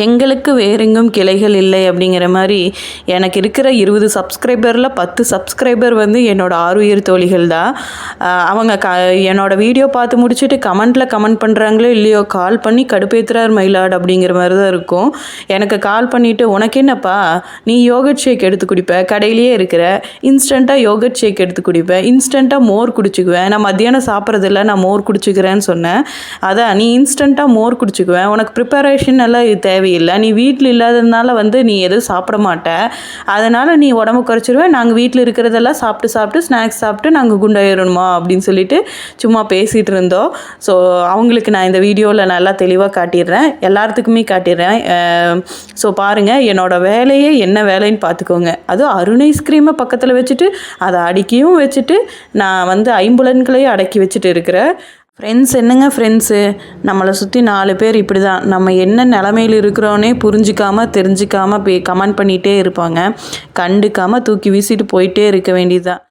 எங்களுக்கு வேறெங்கும் கிளைகள் இல்லை அப்படிங்கிற மாதிரி எனக்கு இருக்கிற 20 சப்ஸ்கிரைபரில் 10 சப்ஸ்கிரைபர் வந்து என்னோடய ஆருயிர் தோழிகள் தான். அவங்க என்னோடய வீடியோ பார்த்து முடிச்சுட்டு கமெண்ட் பண்ணுறாங்களோ இல்லையோ கால் பண்ணி கடுப்பேத்துறார் மயிலாடு அப்படிங்கிற மாதிரி தான் இருக்கும். எனக்கு கால் பண்ணிவிட்டு உனக்கு என்னப்பா நீ யோகட் ஷேக் எடுத்து குடிப்ப, கடையிலேயே இருக்கிற இன்ஸ்டண்ட்டாக யோகட் ஷேக் எடுத்து குடிப்பேன், இன்ஸ்டண்ட்டாக மோர் குடிச்சுக்குவேன், நான் மத்தியானம் சாப்பிட்றதில்ல நான் மோர் குடிச்சுக்கிறேன்னு சொன்னேன். அதான் நீ இன்ஸ்டண்ட்டாக மோர் குடிச்சுக்குவேன், உனக்கு ப்ரிப்பரேஷன் எல்லாம் தேவை இல்லை, நீ வீட்டில் இல்லாததுனால வந்து நீ எதுவும் சாப்பிட மாட்ட, அதனால் நீ உடம்பு குறைச்சிருவேன், நாங்கள் வீட்டில் இருக்கிறதெல்லாம் சாப்பிட்டு ஸ்நாக்ஸ் சாப்பிட்டு நாங்கள் குண்டாயிடணுமா அப்படின்னு சொல்லிட்டு சும்மா பேசிகிட்டு இருந்தோம். ஸோ அவங்களுக்கு நான் இந்த வீடியோவில் நல்லா தெளிவாக காட்டிடுறேன், எல்லாத்துக்குமே காட்டிடுறேன். ஸோ பாருங்கள் என்னோடய வேலையே என்ன வேலைன்னு பார்த்துக்கோங்க. அதுவும் அருண் ஐஸ்கிரீமை பக்கத்தில் வச்சுட்டு அதை அடிக்கியும் வச்சுட்டு நான் வந்து ஐம்புலன்களையும் அடக்கி வச்சுட்டு இருக்கிறேன். ஃப்ரெண்ட்ஸ் என்னங்க ஃப்ரெண்ட்ஸு, நம்மளை சுற்றி 4 பேர் இப்படி தான், நம்ம என்ன நிலமையில் இருக்கிறோன்னே புரிஞ்சிக்காமல் தெரிஞ்சிக்காமல் கமெண்ட் பண்ணிகிட்டே இருப்பாங்க, கண்டுக்காமல் தூக்கி வீசிட்டு போயிட்டே இருக்க வேண்டியதுதான்.